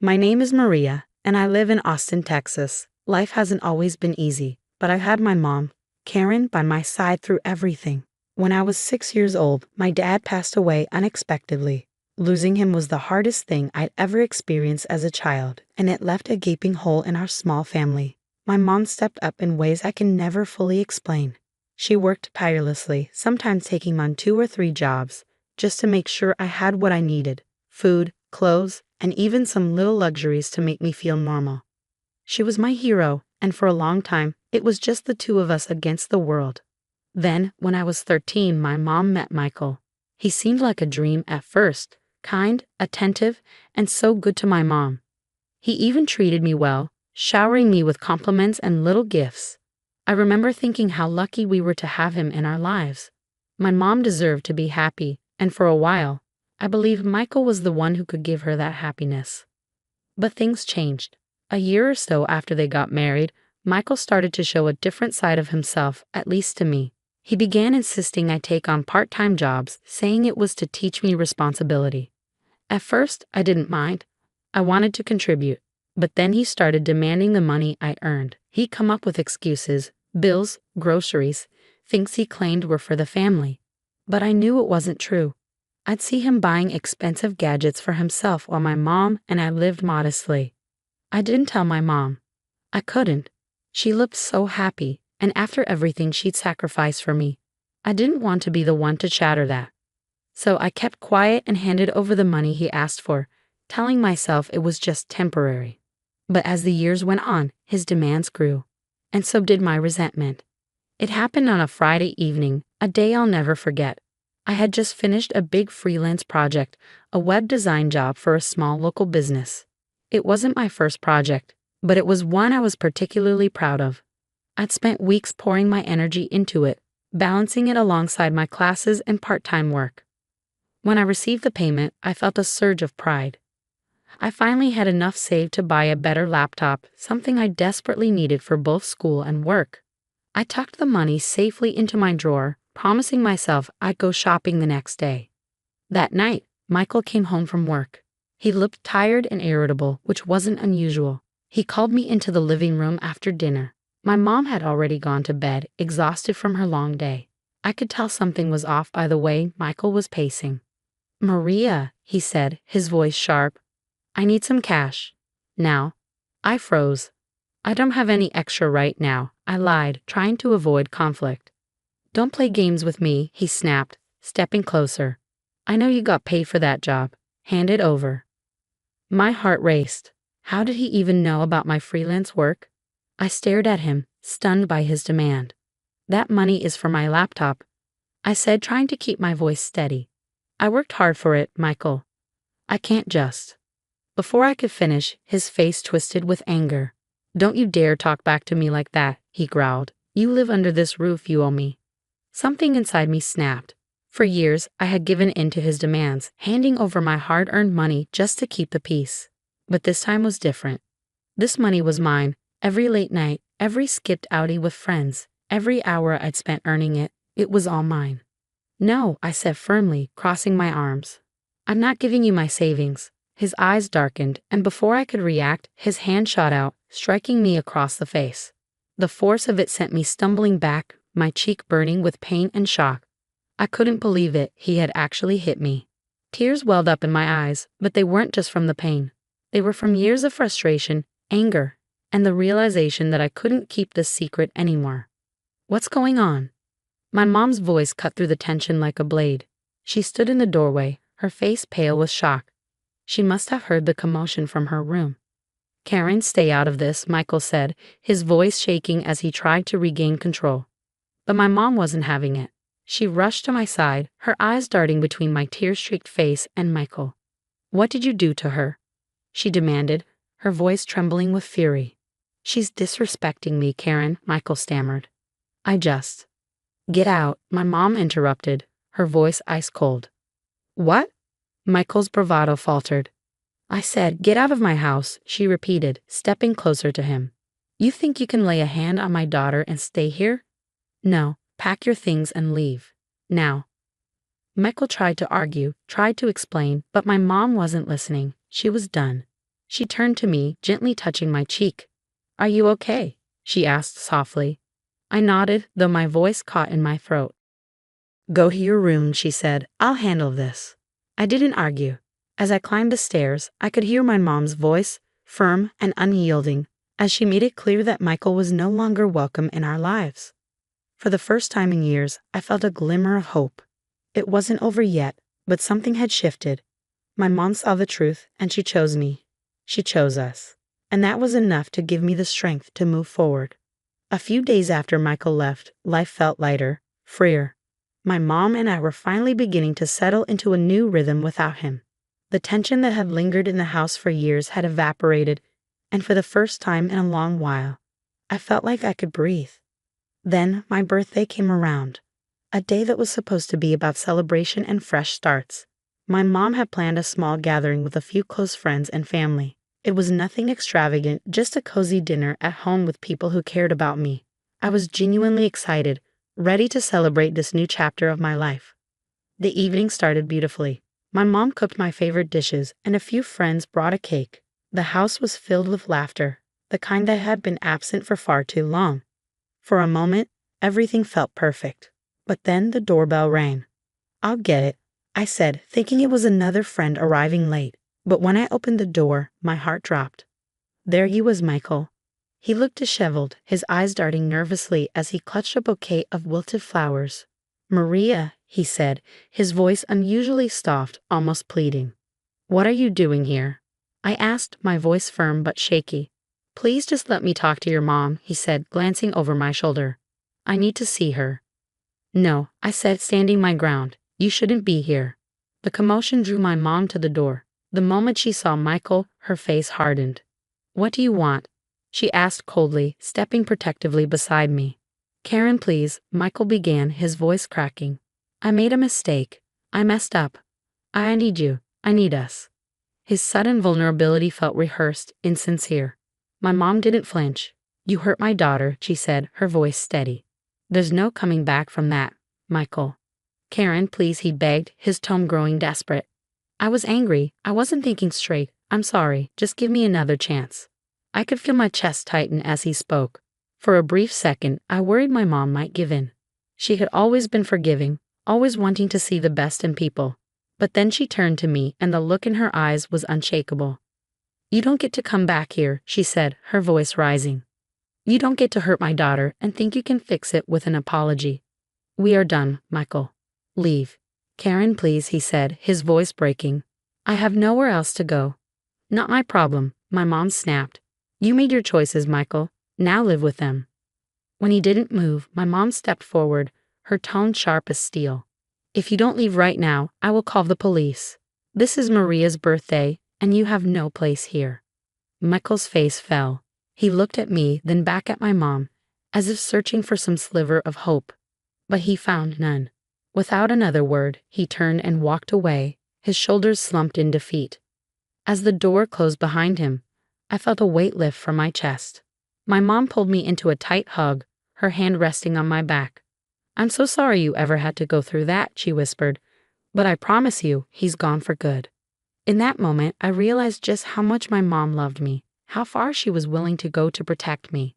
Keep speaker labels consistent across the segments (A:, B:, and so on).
A: My name is Maria, and I live in Austin, Texas. Life hasn't always been easy, but I've had my mom, Karen, by my side through everything. When I was 6 years old, my dad passed away unexpectedly. Losing him was the hardest thing I'd ever experienced as a child, and it left a gaping hole in our small family. My mom stepped up in ways I can never fully explain. She worked tirelessly, sometimes taking on 2 or 3 jobs, just to make sure I had what I needed: food, clothes, and even some little luxuries to make me feel normal. She was my hero, and for a long time, it was just the two of us against the world. Then, when I was 13, my mom met Michael. He seemed like a dream at first, kind, attentive, and so good to my mom. He even treated me well, showering me with compliments and little gifts. I remember thinking how lucky we were to have him in our lives. My mom deserved to be happy, and for a while, I believed Michael was the one who could give her that happiness. But things changed. A year or so after they got married, Michael started to show a different side of himself, at least to me. He began insisting I take on part-time jobs, saying it was to teach me responsibility. At first, I didn't mind. I wanted to contribute. But then he started demanding the money I earned. He'd come up with excuses, bills, groceries, things he claimed were for the family. But I knew it wasn't true. I'd see him buying expensive gadgets for himself while my mom and I lived modestly. I didn't tell my mom. I couldn't. She looked so happy, and after everything she'd sacrificed for me, I didn't want to be the one to shatter that. So I kept quiet and handed over the money he asked for, telling myself it was just temporary. But as the years went on, his demands grew, and so did my resentment. It happened on a Friday evening, a day I'll never forget. I had just finished a big freelance project, a web design job for a small local business. It wasn't my first project, but it was one I was particularly proud of. I'd spent weeks pouring my energy into it, balancing it alongside my classes and part-time work. When I received the payment, I felt a surge of pride. I finally had enough saved to buy a better laptop, something I desperately needed for both school and work. I tucked the money safely into my drawer, promising myself I'd go shopping the next day. That night, Michael came home from work. He looked tired and irritable, which wasn't unusual. He called me into the living room after dinner. My mom had already gone to bed, exhausted from her long day. I could tell something was off by the way Michael was pacing. "Maria," he said, his voice sharp, "I need some cash. Now." I froze. "I don't have any extra right now," I lied, trying to avoid conflict. "Don't play games with me," he snapped, stepping closer. "I know you got paid for that job. Hand it over." My heart raced. How did he even know about my freelance work? I stared at him, stunned by his demand. "That money is for my laptop," I said, trying to keep my voice steady. "I worked hard for it, Michael. I can't just." Before I could finish, his face twisted with anger. "Don't you dare talk back to me like that," he growled. "You live under this roof, you owe me." Something inside me snapped. For years, I had given in to his demands, handing over my hard-earned money just to keep the peace. But this time was different. This money was mine. Every late night, every skipped outing with friends, every hour I'd spent earning it, it was all mine. "No," I said firmly, crossing my arms. "I'm not giving you my savings." His eyes darkened, and before I could react, his hand shot out, striking me across the face. The force of it sent me stumbling back, my cheek burning with pain and shock. I couldn't believe it, he had actually hit me. Tears welled up in my eyes, but they weren't just from the pain. They were from years of frustration, anger, and the realization that I couldn't keep this secret anymore. "What's going on?" My mom's voice cut through the tension like a blade. She stood in the doorway, her face pale with shock. She must have heard the commotion from her room. "Karen, stay out of this," Michael said, his voice shaking as he tried to regain control. But my mom wasn't having it. She rushed to my side, her eyes darting between my tear-streaked face and Michael. "What did you do to her?" she demanded, her voice trembling with fury. "She's disrespecting me, Karen," Michael stammered. "Get out," my mom interrupted, her voice ice-cold. "What?" Michael's bravado faltered. "I said, get out of my house," she repeated, stepping closer to him. "You think you can lay a hand on my daughter and stay here? No, pack your things and leave. Now." Michael tried to argue, tried to explain, but my mom wasn't listening. She was done. She turned to me, gently touching my cheek. "Are you okay?" she asked softly. I nodded, though my voice caught in my throat. "Go to your room," she said. "I'll handle this." I didn't argue. As I climbed the stairs, I could hear my mom's voice, firm and unyielding, as she made it clear that Michael was no longer welcome in our lives. For the first time in years, I felt a glimmer of hope. It wasn't over yet, but something had shifted. My mom saw the truth, and she chose me. She chose us. And that was enough to give me the strength to move forward. A few days after Michael left, life felt lighter, freer. My mom and I were finally beginning to settle into a new rhythm without him. The tension that had lingered in the house for years had evaporated, and for the first time in a long while, I felt like I could breathe. Then my birthday came around, a day that was supposed to be about celebration and fresh starts. My mom had planned a small gathering with a few close friends and family. It was nothing extravagant, just a cozy dinner at home with people who cared about me. I was genuinely excited, ready to celebrate this new chapter of my life. The evening started beautifully. My mom cooked my favorite dishes, and a few friends brought a cake. The house was filled with laughter, the kind that had been absent for far too long. For a moment, everything felt perfect. But then the doorbell rang. "I'll get it," I said, thinking it was another friend arriving late. But when I opened the door, my heart dropped. There he was, Michael. He looked disheveled, his eyes darting nervously as he clutched a bouquet of wilted flowers. "Maria," he said, his voice unusually soft, almost pleading. "What are you doing here?" I asked, my voice firm but shaky. "Please just let me talk to your mom," he said, glancing over my shoulder. "I need to see her." "No," I said, standing my ground. "You shouldn't be here." The commotion drew my mom to the door. The moment she saw Michael, her face hardened. "What do you want?" she asked coldly, stepping protectively beside me. "Karen, please," Michael began, his voice cracking. "I made a mistake. I messed up. I need you. I need us." His sudden vulnerability felt rehearsed, insincere. My mom didn't flinch. "You hurt my daughter," she said, her voice steady. "There's no coming back from that, Michael." "Karen, please," he begged, his tone growing desperate. I was angry. I wasn't thinking straight. "I'm sorry. Just give me another chance." I could feel my chest tighten as he spoke. For a brief second, I worried my mom might give in. She had always been forgiving, always wanting to see the best in people. But then she turned to me, and the look in her eyes was unshakable. "You don't get to come back here," she said, her voice rising. "You don't get to hurt my daughter and think you can fix it with an apology. We are done, Michael. Leave." "Karen, please," he said, his voice breaking. "I have nowhere else to go." "Not my problem," my mom snapped. "You made your choices, Michael. Now live with them." When he didn't move, my mom stepped forward, her tone sharp as steel. "If you don't leave right now, I will call the police. This is Maria's birthday, and you have no place here." Michael's face fell. He looked at me, then back at my mom, as if searching for some sliver of hope. But he found none. Without another word, he turned and walked away, his shoulders slumped in defeat. As the door closed behind him, I felt a weight lift from my chest. My mom pulled me into a tight hug, her hand resting on my back. "I'm so sorry you ever had to go through that," she whispered, "but I promise you, he's gone for good." In that moment, I realized just how much my mom loved me, how far she was willing to go to protect me.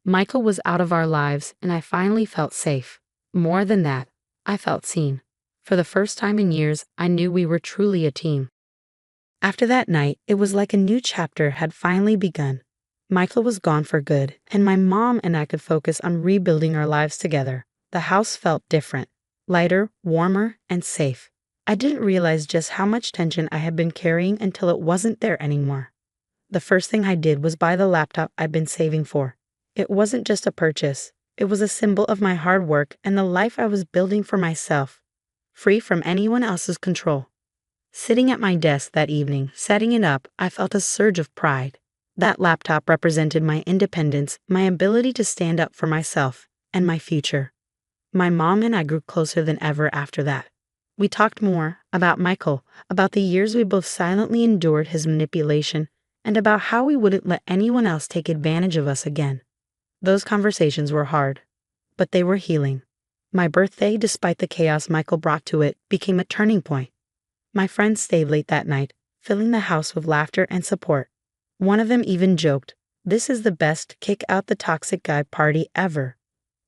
A: Michael was out of our lives, and I finally felt safe. More than that, I felt seen. For the first time in years, I knew we were truly a team. After that night, it was like a new chapter had finally begun. Michael was gone for good, and my mom and I could focus on rebuilding our lives together. The house felt different, lighter, warmer, and safe. I didn't realize just how much tension I had been carrying until it wasn't there anymore. The first thing I did was buy the laptop I'd been saving for. It wasn't just a purchase. It was a symbol of my hard work and the life I was building for myself, free from anyone else's control. Sitting at my desk that evening, setting it up, I felt a surge of pride. That laptop represented my independence, my ability to stand up for myself, and my future. My mom and I grew closer than ever after that. We talked more about Michael, about the years we both silently endured his manipulation, and about how we wouldn't let anyone else take advantage of us again. Those conversations were hard, but they were healing. My birthday, despite the chaos Michael brought to it, became a turning point. My friends stayed late that night, filling the house with laughter and support. One of them even joked, "This is the best kick out the toxic guy party ever."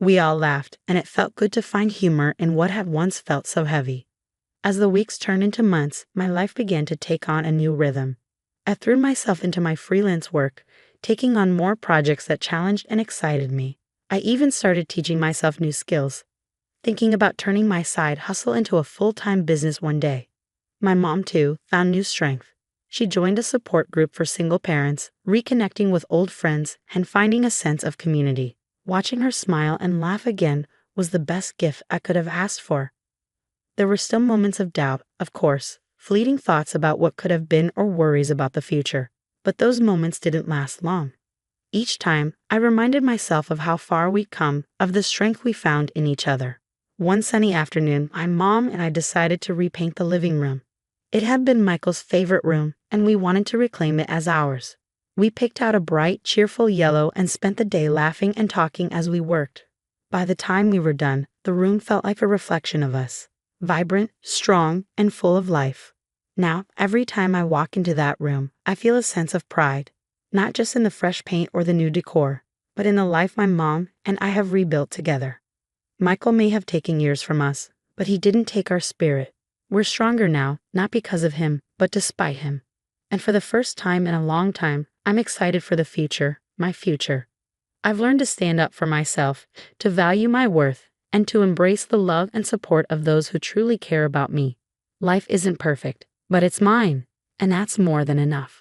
A: We all laughed, and it felt good to find humor in what had once felt so heavy. As the weeks turned into months, my life began to take on a new rhythm. I threw myself into my freelance work, taking on more projects that challenged and excited me. I even started teaching myself new skills, thinking about turning my side hustle into a full-time business one day. My mom, too, found new strength. She joined a support group for single parents, reconnecting with old friends and finding a sense of community. Watching her smile and laugh again was the best gift I could have asked for. There were still moments of doubt, of course, fleeting thoughts about what could have been or worries about the future. But those moments didn't last long. Each time, I reminded myself of how far we'd come, of the strength we found in each other. One sunny afternoon, my mom and I decided to repaint the living room. It had been Michael's favorite room, and we wanted to reclaim it as ours. We picked out a bright, cheerful yellow and spent the day laughing and talking as we worked. By the time we were done, the room felt like a reflection of us, vibrant, strong, and full of life. Now, every time I walk into that room, I feel a sense of pride, not just in the fresh paint or the new decor, but in the life my mom and I have rebuilt together. Michael may have taken years from us, but he didn't take our spirit. We're stronger now, not because of him, but despite him. And for the first time in a long time, I'm excited for the future, my future. I've learned to stand up for myself, to value my worth, and to embrace the love and support of those who truly care about me. Life isn't perfect, but it's mine, and that's more than enough.